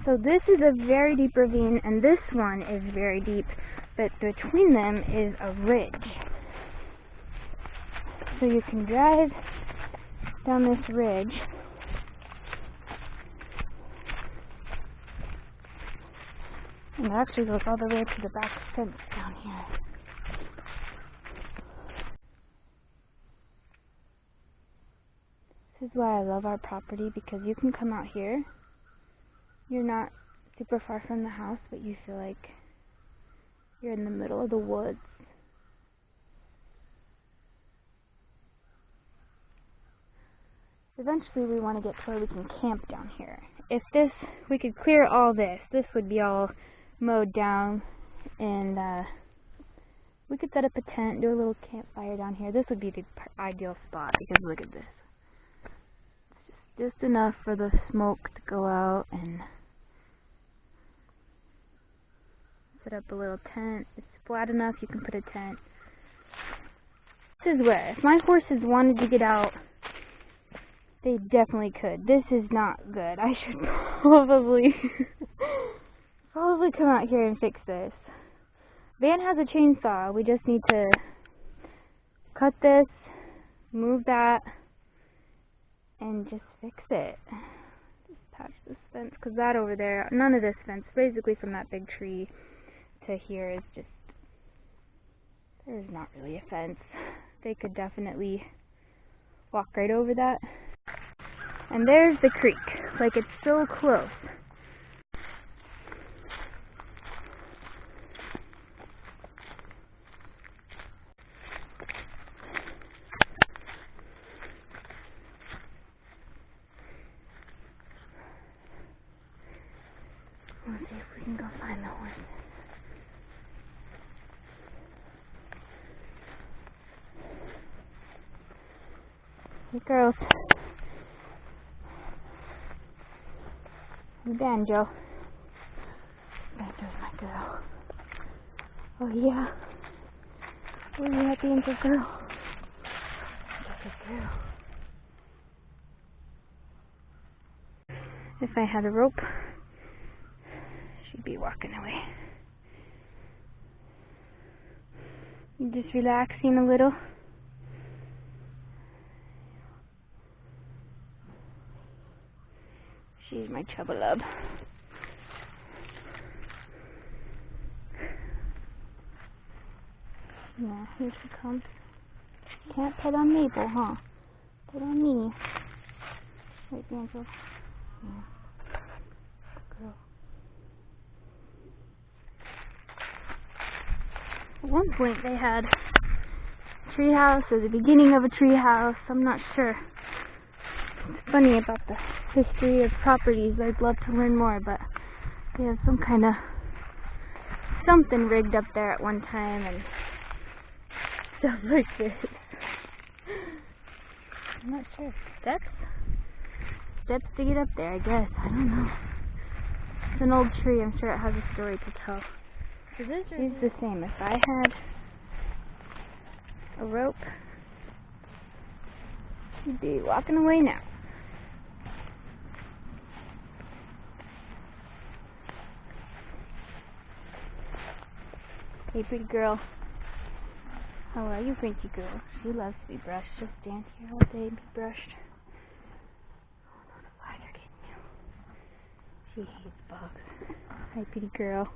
So this is a very deep ravine, and this one is very deep, but between them is a ridge. So you can drive down this ridge. And it actually goes all the way to the back fence down here. This is why I love our property, because you can come out here. You're not super far from the house, but you feel like you're in the middle of the woods. Eventually we want to get to where we can camp down here. If we could clear all this would be all mowed down, and we could set up a tent, do a little campfire down here. This would be the ideal spot, because look at this. It's just enough for the smoke to go out, and set up a little tent. It's flat enough you can put a tent. This is where, if my horses wanted to get out, they definitely could. This is not good. I should probably come out here and fix this. Van has a chainsaw. We just need to cut this, move that, and just fix it. Just patch this fence, because that over there, none of this fence, basically from that big tree to here, is just, there's not really a fence. They could definitely walk right over that. And there's the creek, like it's so close. Let's see if we can go find the horses. Hey girls. Banjo. Banjo's my girl. Oh yeah. Oh yeah, Banjo girl. Banjo girl. If I had a rope, she'd be walking away. Just relaxing a little. She's my chubba lub. Yeah, here she comes. Can't pet on Mabel, huh? Pet on me. Right, Banjo? Yeah. Good girl. At one point they had a tree house, or the beginning of a tree house. I'm not sure. It's funny about the history of properties. I'd love to learn more, but they have some kind of something rigged up there at one time and stuff like this. I'm not sure. Steps to get up there, I guess. I don't know. It's an old tree. I'm sure it has a story to tell. She's the same. If I had a rope, she'd be walking away now. Hey, pretty girl. How are you, pretty girl? She loves to be brushed. She'll stand here all day and be brushed. Oh, no, the flies are getting you. She hates bugs. Hi, pretty girl.